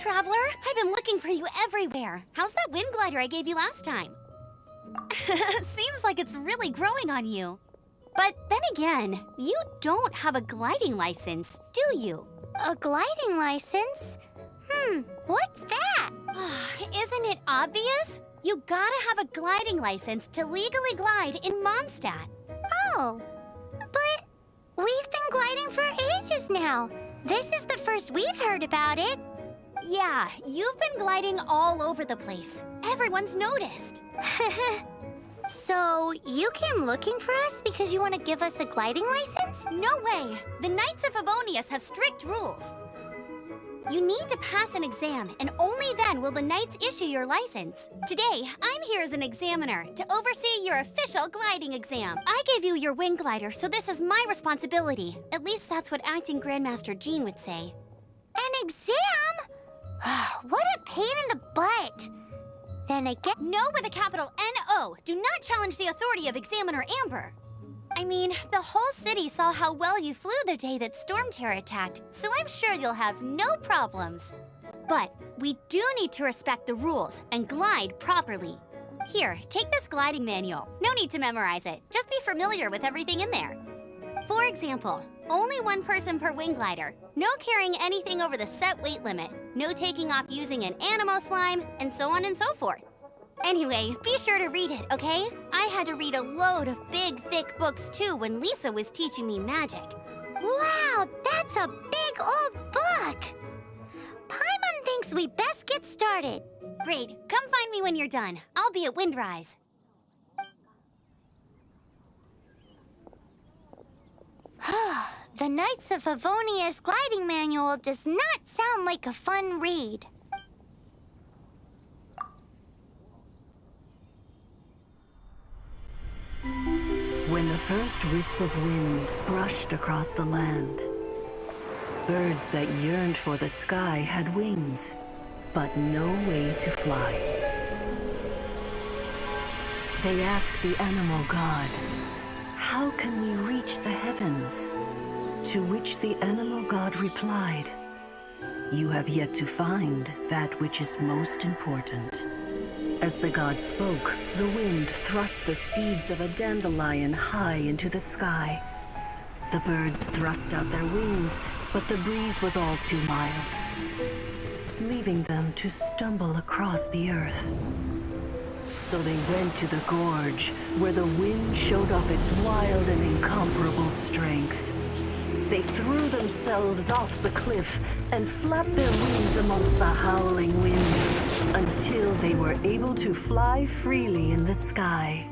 traveler. I've been looking for you everywhere. How's that wind glider I gave you last time? Seems like it's really growing on you. But then again, you don't have a gliding license, do you? A gliding license? What's that? Isn't it obvious? You gotta have a gliding license to legally glide in Mondstadt. Oh, but we've been gliding for ages now. This is the first we've heard about it. Yeah, you've been gliding all over the place. Everyone's noticed. So, you came looking for us because you want to give us a gliding license? No way! The Knights of Favonius have strict rules. You need to pass an exam, and only then will the Knights issue your license. Today, I'm here as an examiner to oversee your official gliding exam. I gave you your wing glider, so this is my responsibility. At least that's what acting Grandmaster Jean would say. An exam? What a pain in the butt. Then I get— No with a capital N-O. Do not challenge the authority of Examiner Amber. I mean, the whole city saw how well you flew the day that Storm Terror attacked, so I'm sure you'll have no problems. But we do need to respect the rules and glide properly. Here, take this gliding manual. No need to memorize it. Just be familiar with everything in there. For example, only one person per wing glider, no carrying anything over the set weight limit, no taking off using an animo slime, and so on and so forth. Anyway, be sure to read it, okay? I had to read a load of big, thick books too when Lisa was teaching me magic. Wow, that's a big old book! Paimon thinks we best get started. Great, come find me when you're done. I'll be at Windrise. The Knights of Favonius gliding manual does not sound like a fun read. When the first wisp of wind brushed across the land, birds that yearned for the sky had wings, but no way to fly. They asked the animal god, "How can we reach the heavens?" To which the animal god replied, "You have yet to find that which is most important." As the god spoke, the wind thrust the seeds of a dandelion high into the sky. The birds thrust out their wings, but the breeze was all too mild, leaving them to stumble across the earth. So they went to the gorge, where the wind showed off its wild and incomparable strength. They threw themselves off the cliff and flapped their wings amongst the howling winds until they were able to fly freely in the sky.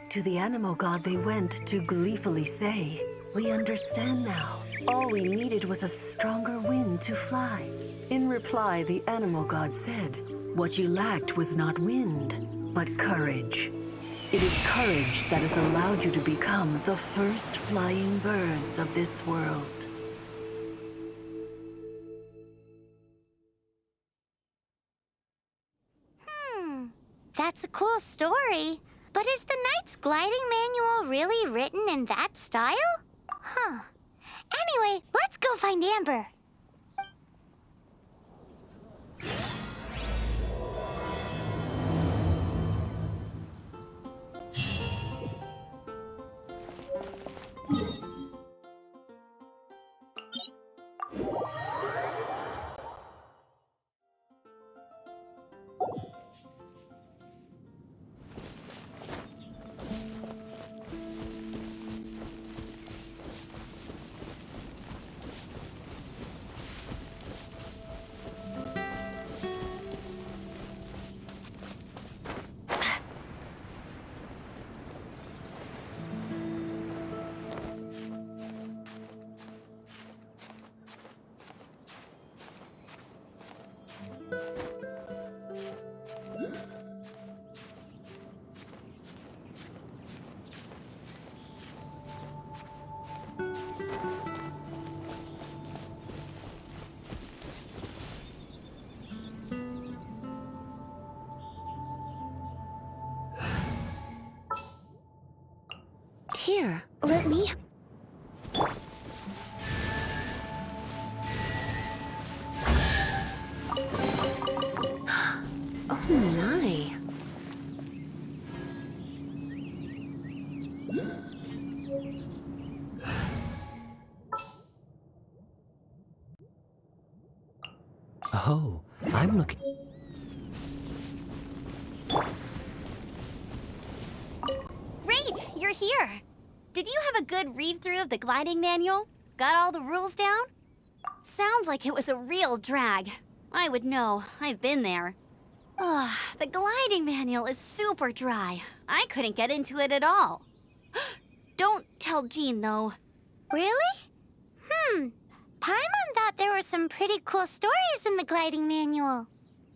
To the animal god they went to gleefully say, "We understand now. All we needed was a stronger wind to fly." In reply, the animal god said, "What you lacked was not wind, but courage. It is courage that has allowed you to become the first flying birds of this world." That's a cool story. But is the Knight's gliding manual really written in that style? Anyway, let's go find Amber. Here, let me... Oh, I'm looking. Great, you're here. Did you have a good read-through of the gliding manual? Got all the rules down? Sounds like it was a real drag. I would know. I've been there. Ugh, the gliding manual is super dry. I couldn't get into it at all. Don't tell Jean, though. Really? Paimon thought there were some pretty cool stories in the gliding manual.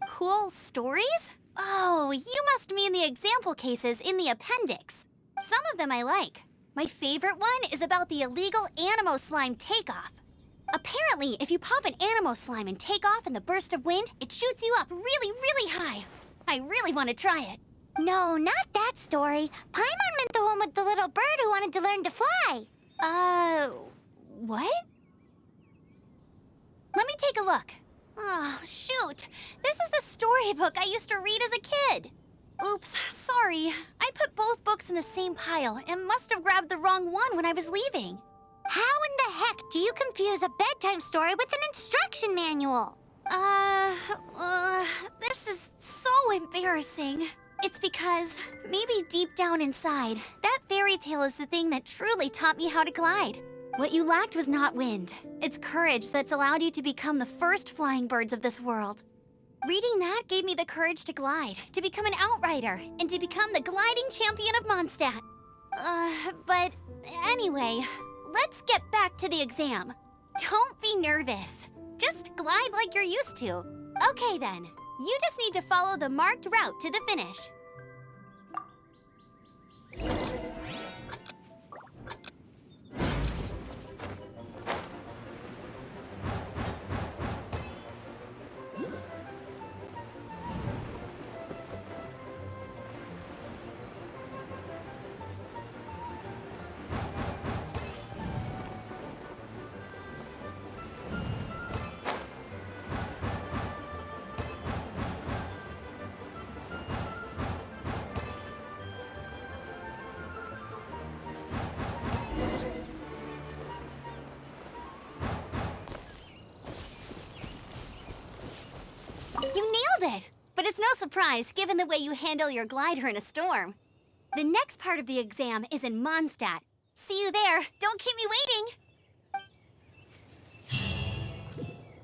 Cool stories? Oh, you must mean the example cases in the appendix. Some of them I like. My favorite one is about the illegal Animo slime takeoff. Apparently, if you pop an Animo slime and take off in the burst of wind, it shoots you up really, really high. I really want to try it. No, not that story. Paimon meant the one with the little bird who wanted to learn to fly. What? Let me take a look. Oh, shoot. This is the storybook I used to read as a kid. Oops, sorry. I put both books in the same pile and must have grabbed the wrong one when I was leaving. How in the heck do you confuse a bedtime story with an instruction manual? This is so embarrassing. It's because, maybe deep down inside, that fairy tale is the thing that truly taught me how to glide. What you lacked was not wind. It's courage that's allowed you to become the first flying birds of this world. Reading that gave me the courage to glide, to become an outrider, and to become the gliding champion of Mondstadt. But anyway, let's get back to the exam. Don't be nervous. Just glide like you're used to. Okay then, you just need to follow the marked route to the finish. You nailed it! But it's no surprise, given the way you handle your glider in a storm. The next part of the exam is in Mondstadt. See you there. Don't keep me waiting.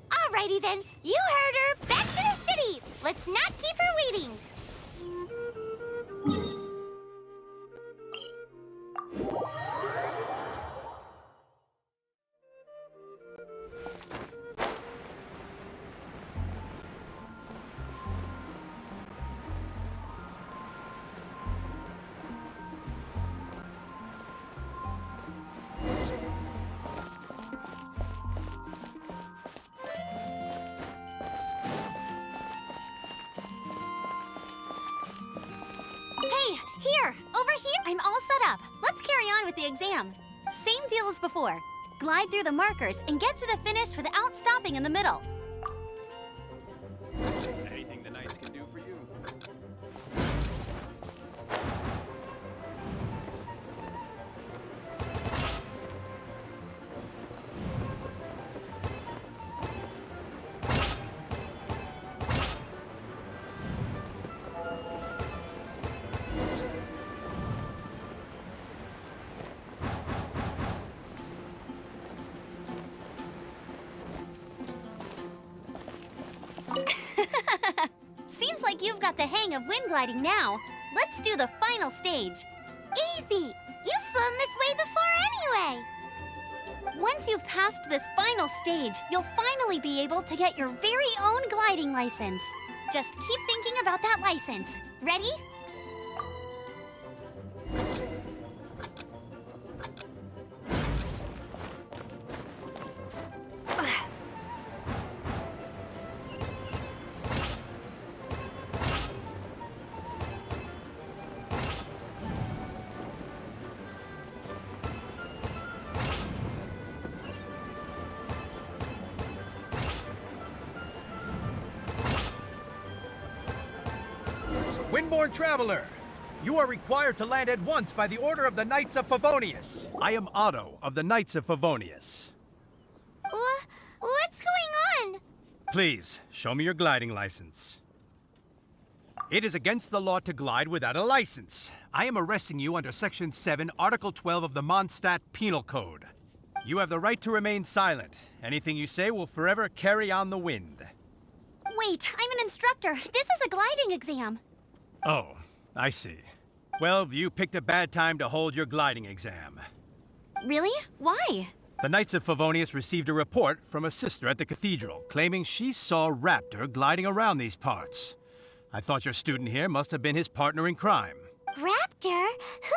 Alrighty then, you heard her. Back to the city. Let's not keep her waiting. Hey, here! Over here! I'm all set up. Let's carry on with the exam. Same deal as before. Glide through the markers and get to the finish without stopping in the middle. Anything the knights can do for you? Seems like you've got the hang of wind gliding now. Let's do the final stage. Easy. You've flown this way before anyway. Once you've passed this final stage, you'll finally be able to get your very own gliding license. Just keep thinking about that license. Ready? Windborne Traveler, You are required to land at once by the order of the Knights of Favonius. I am Otto of the Knights of Favonius. What's going on? Please, show me your gliding license. It is against the law to glide without a license. I am arresting you under Section 7, Article 12 of the Mondstadt Penal Code. You have the right to remain silent. Anything you say will forever carry on the wind. Wait, I'm an instructor. This is a gliding exam. Oh, I see. Well, you picked a bad time to hold your gliding exam. Really? Why? The Knights of Favonius received a report from a sister at the cathedral claiming she saw Raptor gliding around these parts. I thought your student here must have been his partner in crime. Raptor?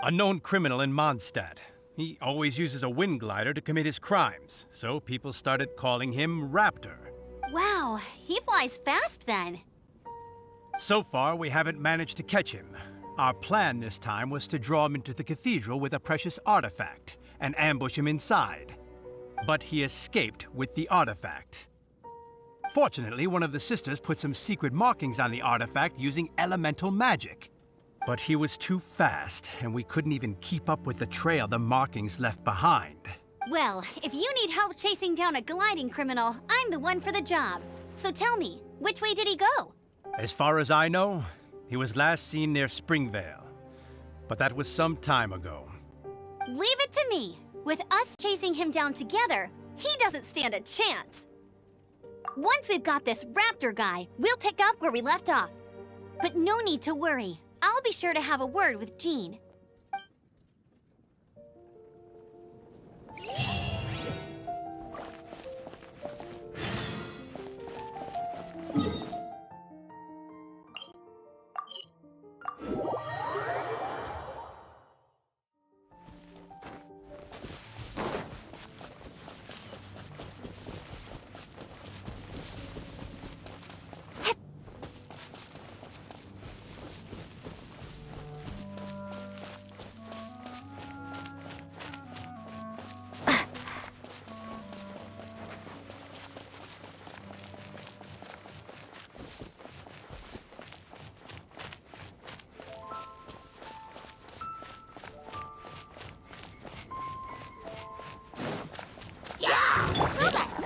A known criminal in Mondstadt. He always uses a wind glider to commit his crimes, so people started calling him Raptor. Wow, he flies fast then. So far, we haven't managed to catch him. Our plan this time was to draw him into the cathedral with a precious artifact and ambush him inside. But he escaped with the artifact. Fortunately, one of the sisters put some secret markings on the artifact using elemental magic. But he was too fast, and we couldn't even keep up with the trail the markings left behind. Well, if you need help chasing down a gliding criminal, I'm the one for the job. So tell me, which way did he go? As far as I know, he was last seen near Springvale. But that was some time ago. Leave it to me. With us chasing him down together, he doesn't stand a chance. Once we've got this Raptor guy, we'll pick up where we left off. But no need to worry. I'll be sure to have a word with Jean.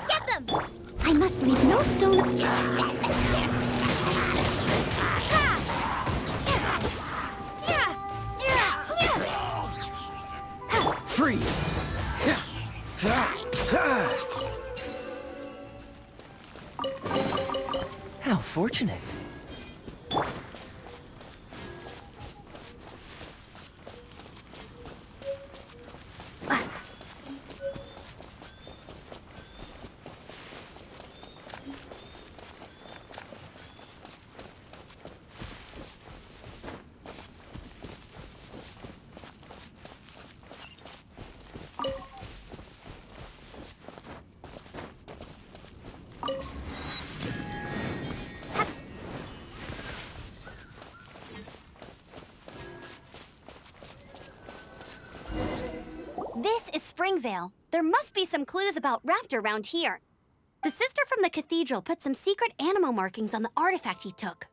Get them! I must leave no stone. Freeze! How fortunate. This is Springvale. There must be some clues about Raptor around here. The sister from the cathedral put some secret animal markings on the artifact he took.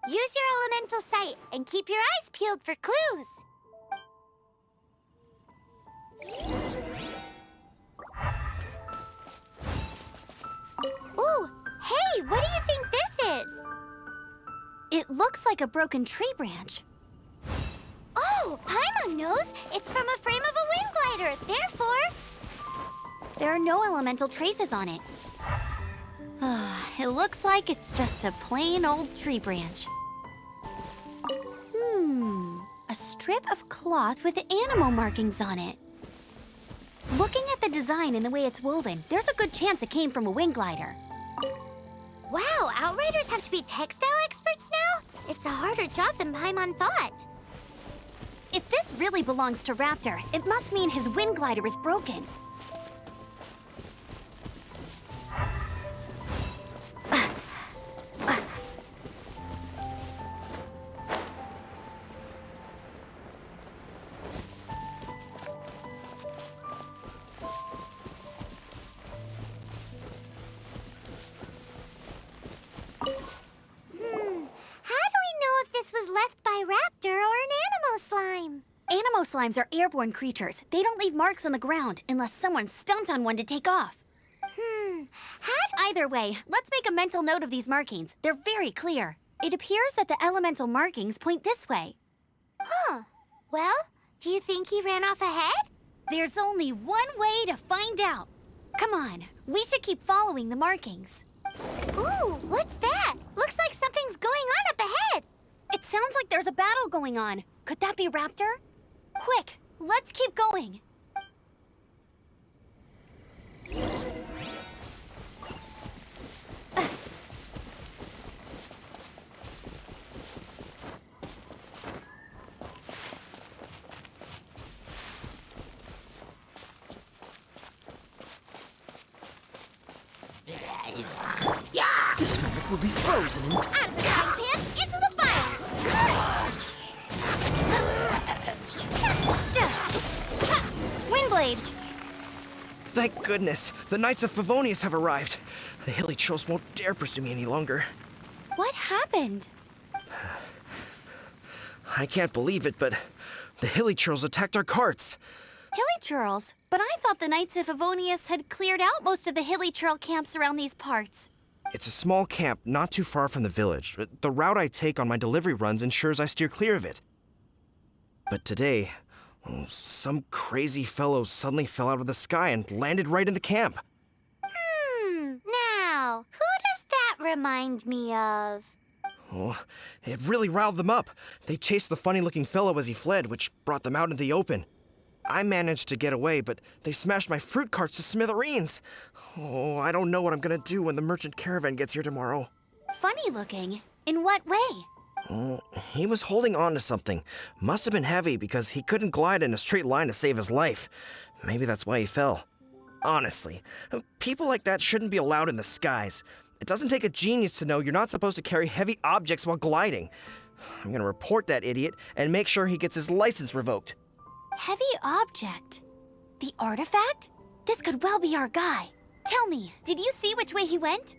Use your elemental sight and keep your eyes peeled for clues. Ooh, hey, what do you think this is? It looks like a broken tree branch. Oh, Paimon knows. It's from a frame of a wind glider. Therefore, There are no elemental traces on it. It looks like it's just a plain old tree branch. A strip of cloth with animal markings on it. Looking at the design and the way it's woven, there's a good chance it came from a wind glider. wow, Outriders have to be textile experts now? It's a harder job than Paimon thought. If this really belongs to Raptor, it must mean his wind glider is broken. How do we know if this was left by Raptor or an animal slimes are airborne creatures. They don't leave marks on the ground unless someone stomped on one to take off. Either way, let's make a mental note of these markings. They're very clear. It appears that the elemental markings point this way. Huh. Well, do you think he ran off ahead? There's only one way to find out. Come on, we should keep following the markings. Ooh, what's that? Looks like something's going on up ahead. It sounds like there's a battle going on. Could that be Raptor? Quick, let's keep going. This moment will be frozen in time. Out of the frying pan, into the fire! Windblade! Thank goodness, the Knights of Favonius have arrived. The hilly trolls won't dare pursue me any longer. What happened? I can't believe it, but the hilly trolls attacked our carts. Hilly churls? But I thought the Knights of Favonius had cleared out most of the hilly churl camps around these parts. It's a small camp not too far from the village. The route I take on my delivery runs ensures I steer clear of it. But today, some crazy fellow suddenly fell out of the sky and landed right in the camp. Now, who does that remind me of? Oh, it really riled them up. They chased the funny-looking fellow as he fled, which brought them out into the open. I managed to get away, but they smashed my fruit carts to smithereens. Oh, I don't know what I'm gonna do when the merchant caravan gets here tomorrow. Funny looking? In what way? Oh, he was holding on to something. Must have been heavy because he couldn't glide in a straight line to save his life. Maybe that's why he fell. Honestly, people like that shouldn't be allowed in the skies. It doesn't take a genius to know you're not supposed to carry heavy objects while gliding. I'm gonna report that idiot and make sure he gets his license revoked. Heavy object? The artifact? This could well be our guy. Tell me, did you see which way he went?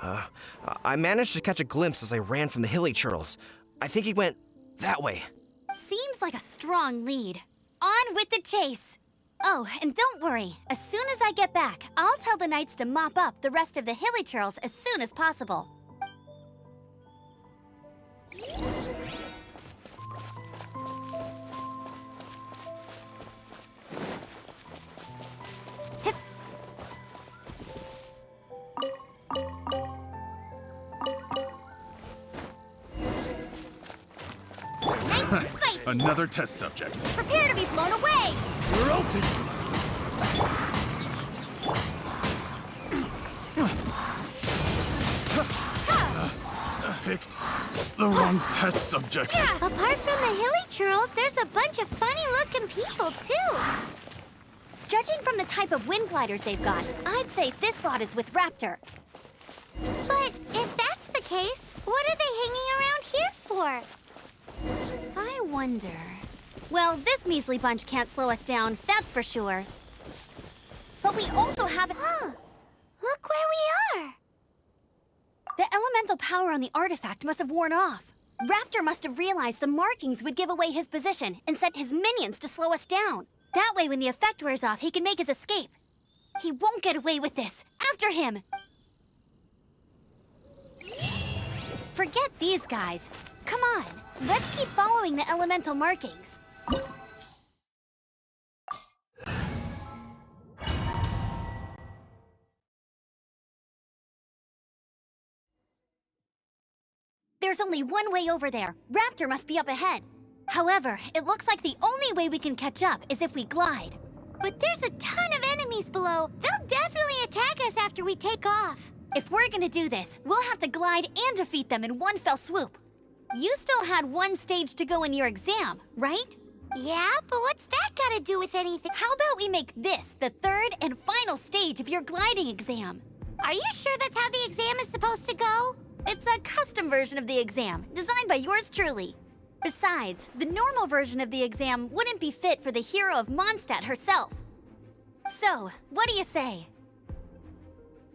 I managed to catch a glimpse as I ran from the hilly churls. I think he went that way. Seems like a strong lead. On with the chase! Oh, and don't worry. As soon as I get back, I'll tell the knights to mop up the rest of the hilly churls as soon as possible. Nice and spicy! Another test subject. Prepare to be blown away! We're open! Picked the wrong test subject. Apart from the hilly churls, there's a bunch of funny-looking people, too. Judging from the type of wind gliders they've got, I'd say this lot is with Raptor. But if that's the case, what are they hanging around here for? I wonder... Well, this measly bunch can't slow us down, that's for sure. But we also have... Huh. Look where we are. The elemental power on the artifact must have worn off. Raptor must have realized the markings would give away his position and sent his minions to slow us down. That way, when the effect wears off, he can make his escape. He won't get away with this. After him! Forget these guys. Come on, let's keep following the elemental markings. There's only one way over there. Raptor must be up ahead. However, it looks like the only way we can catch up is if we glide. But there's a ton of enemies below. They'll definitely attack us after we take off. If we're gonna do this, we'll have to glide and defeat them in one fell swoop. You still had one stage to go in your exam, right? Yeah, but what's that got to do with anything? How about we make this the third and final stage of your gliding exam? Are you sure that's how the exam is supposed to go? It's a custom version of the exam, designed by yours truly. Besides, the normal version of the exam wouldn't be fit for the hero of Mondstadt herself. So, what do you say?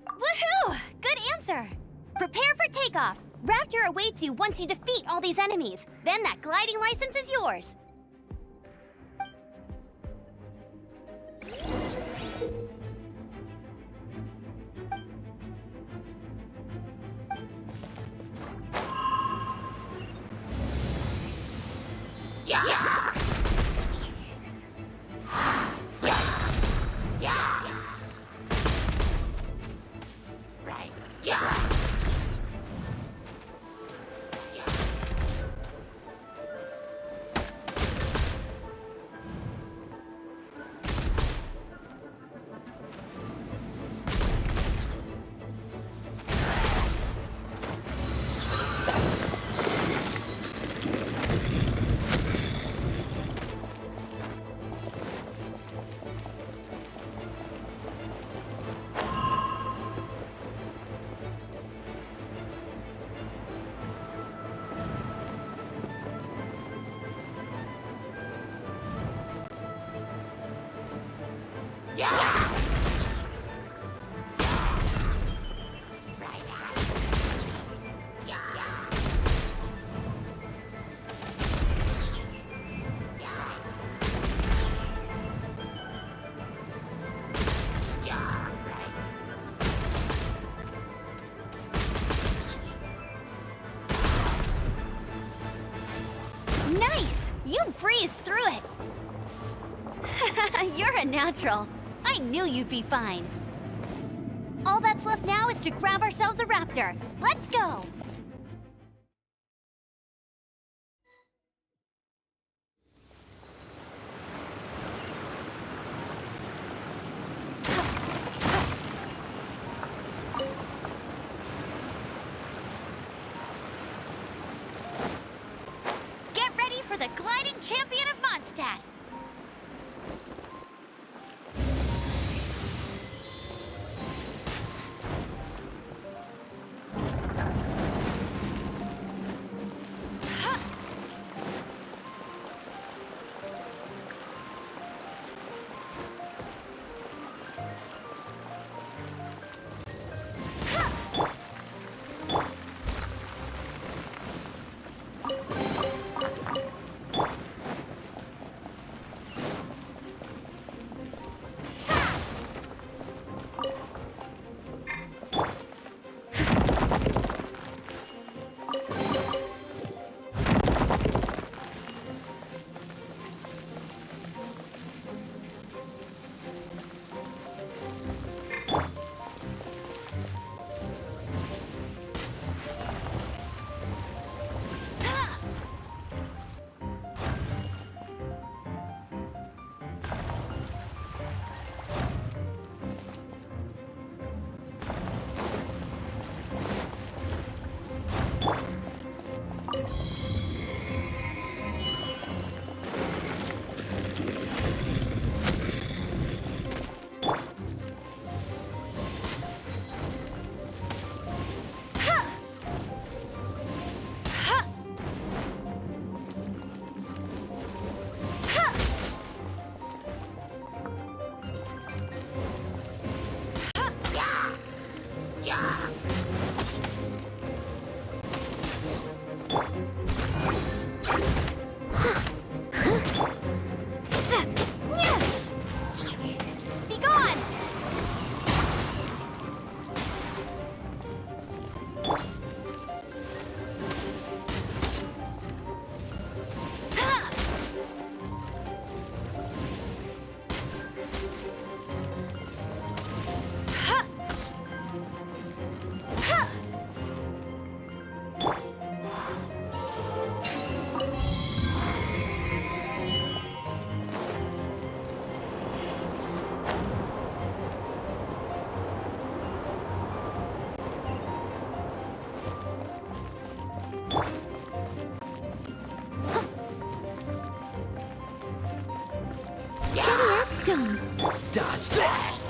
Woohoo! Good answer! Prepare for takeoff. Raptor awaits you once you defeat all these enemies. Then that gliding license is yours. Nice! You breezed through it! You're a natural. I knew you'd be fine. All that's left now is to grab ourselves a raptor. Let's go! Get ready for the gliding champion of Mondstadt! Be gone! Steady as stone. Dodge this!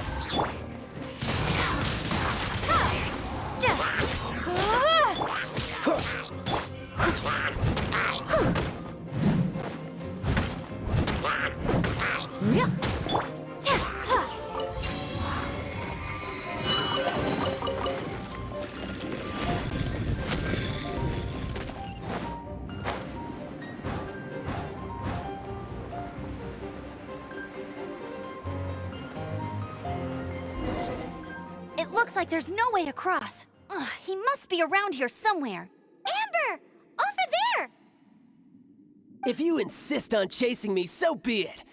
It looks like there's no way across. Ugh, he must be around here somewhere. Amber! Over there! If you insist on chasing me, so be it.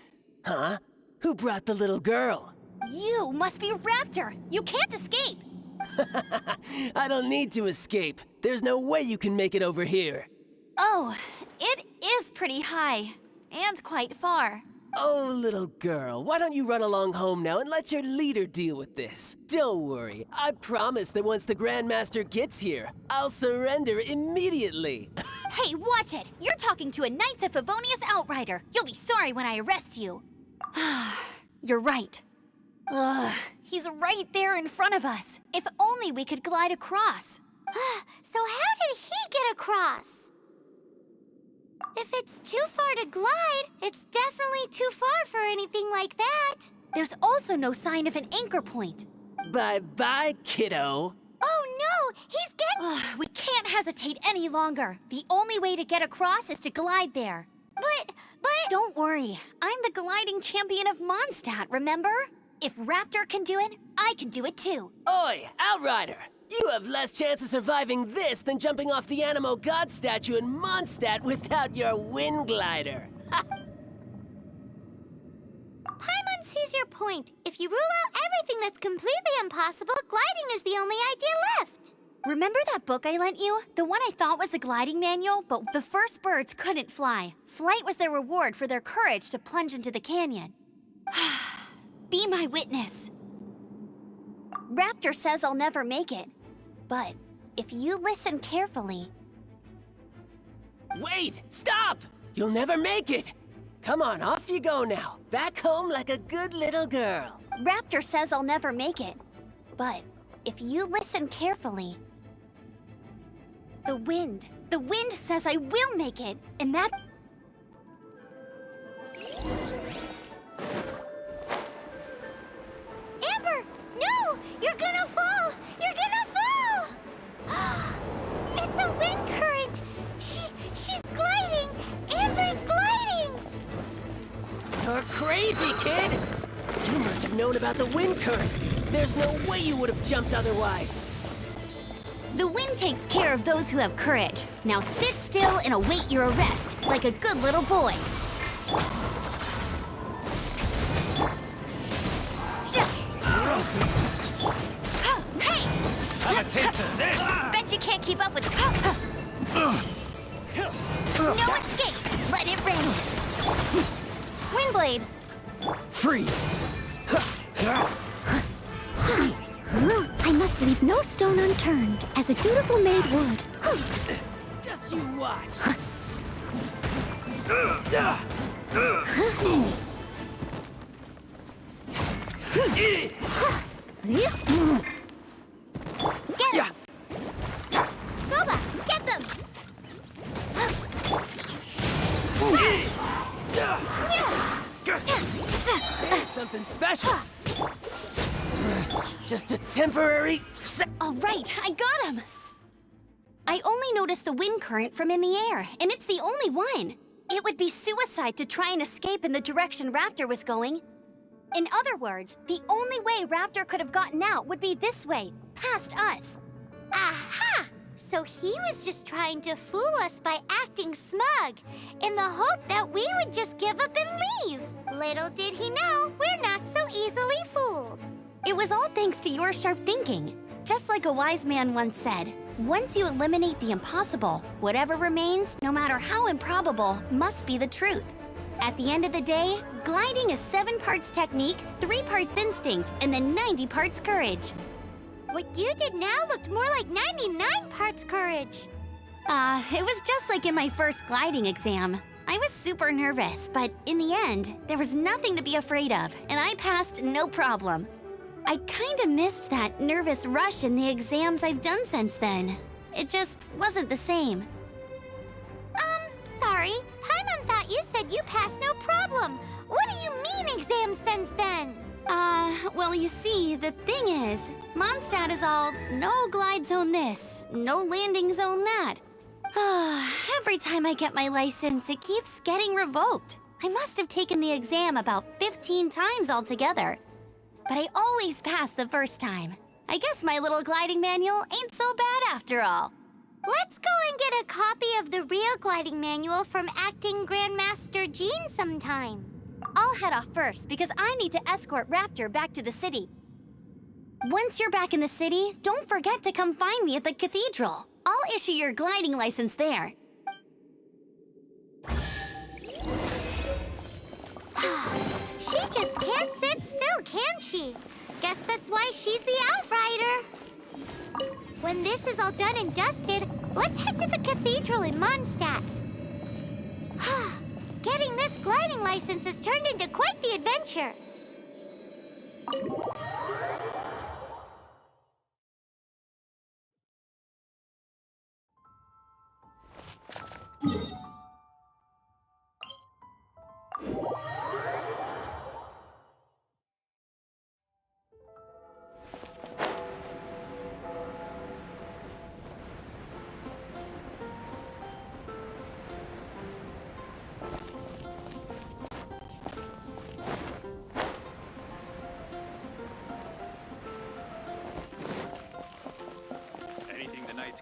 Huh? Who brought the little girl? You must be Raptor. You can't escape. I don't need to escape. There's no way you can make it over here. Oh, it is pretty high. And quite far. Oh, little girl, why don't you run along home now and let your leader deal with this? Don't worry, I promise that once the Grandmaster gets here, I'll surrender immediately. Hey, watch it! You're talking to a Knights of Favonius outrider. You'll be sorry when I arrest you. You're right. Ugh, he's right there in front of us. If only we could glide across. So how did he get across? If it's too far to glide, it's definitely too far for anything like that. There's also no sign of an anchor point. Bye-bye, kiddo. Oh no, he's getting... Ugh, we can't hesitate any longer. The only way to get across is to glide there. But... Don't worry, I'm the gliding champion of Mondstadt, remember? If Raptor can do it, I can do it too. Oi, Outrider! You have less chance of surviving this than jumping off the Animo God statue in Mondstadt without your wind glider. Paimon sees your point. If you rule out everything that's completely impossible, gliding is the only idea left. Remember that book I lent you? The one I thought was the gliding manual, but the first birds couldn't fly. Flight was their reward for their courage to plunge into the canyon. Be my witness. Raptor says I'll never make it. But if you listen carefully... Wait! Stop! You'll never make it! Come on, off you go now. Back home like a good little girl. Raptor says I'll never make it. But if you listen carefully... The wind says I will make it, and that... Amber, no! You're gonna fall! You're gonna fall! It's a wind current! She's gliding! Amber's gliding! You're crazy, kid! You must have known about the wind current. There's no way you would have jumped otherwise. The wind takes care of those who have courage. Now sit still and await your arrest, like a good little boy. Hey! Have a taste of this! Bet you can't keep up with... No escape! Let it rain! Windblade! Freeze! I must leave no stone unturned, as a dutiful maid would. Just you watch. Get him! Boba, get them! There's something special. Just a temporary... All right, I got him! I only noticed the wind current from in the air, and it's the only one. It would be suicide to try and escape in the direction Raptor was going. In other words, the only way Raptor could have gotten out would be this way, past us. Aha! So he was just trying to fool us by acting smug, in the hope that we would just give up and leave. Little did he know, we're not so easily fooled. It was all thanks to your sharp thinking. Just like a wise man once said, once you eliminate the impossible, whatever remains, no matter how improbable, must be the truth. At the end of the day, gliding is 7 parts technique, 3 parts instinct, and then 90 parts courage. What you did now looked more like 99 parts courage. It was just like in my first gliding exam. I was super nervous, but in the end, there was nothing to be afraid of, and I passed no problem. I kinda missed that nervous rush in the exams I've done since then. It just wasn't the same. Sorry. Paimon thought you said you passed no problem. What do you mean exams since then? Well, you see, the thing is, Mondstadt is all no glide zone this, no landing zone that. Every time I get my license, it keeps getting revoked. I must have taken the exam about 15 times altogether. But I always pass the first time. I guess my little gliding manual ain't so bad after all. Let's go and get a copy of the real gliding manual from Acting Grandmaster Jean sometime. I'll head off first because I need to escort Raptor back to the city. Once you're back in the city, don't forget to come find me at the cathedral. I'll issue your gliding license there. She just can't sit still, can she? Guess that's why she's the Outrider. When this is all done and dusted, let's head to the cathedral in Mondstadt. Getting this gliding license has turned into quite the adventure.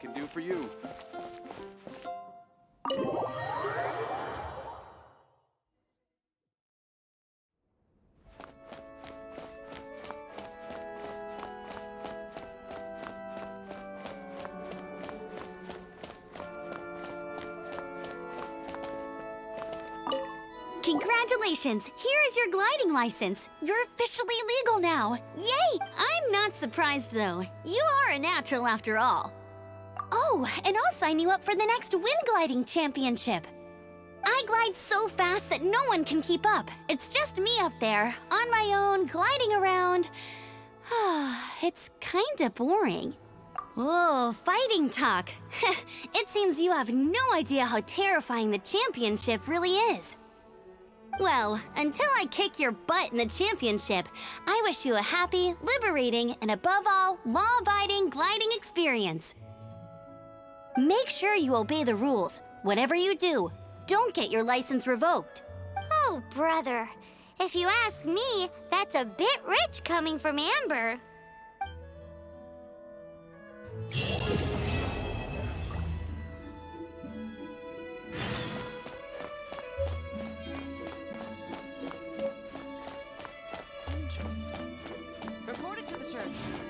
can do for you. Congratulations! Here is your gliding license. You're officially legal now. Yay! I'm not surprised, though. You are a natural after all. Oh, and I'll sign you up for the next wind gliding championship. I glide so fast that no one can keep up. It's just me up there, on my own, gliding around. It's kinda boring. Whoa, fighting talk. It seems you have no idea how terrifying the championship really is. Well, until I kick your butt in the championship, I wish you a happy, liberating, and above all, law-abiding gliding experience. Make sure you obey the rules. Whatever you do, don't get your license revoked. Oh, brother. If you ask me, that's a bit rich coming from Amber. Interesting. Report it to the church.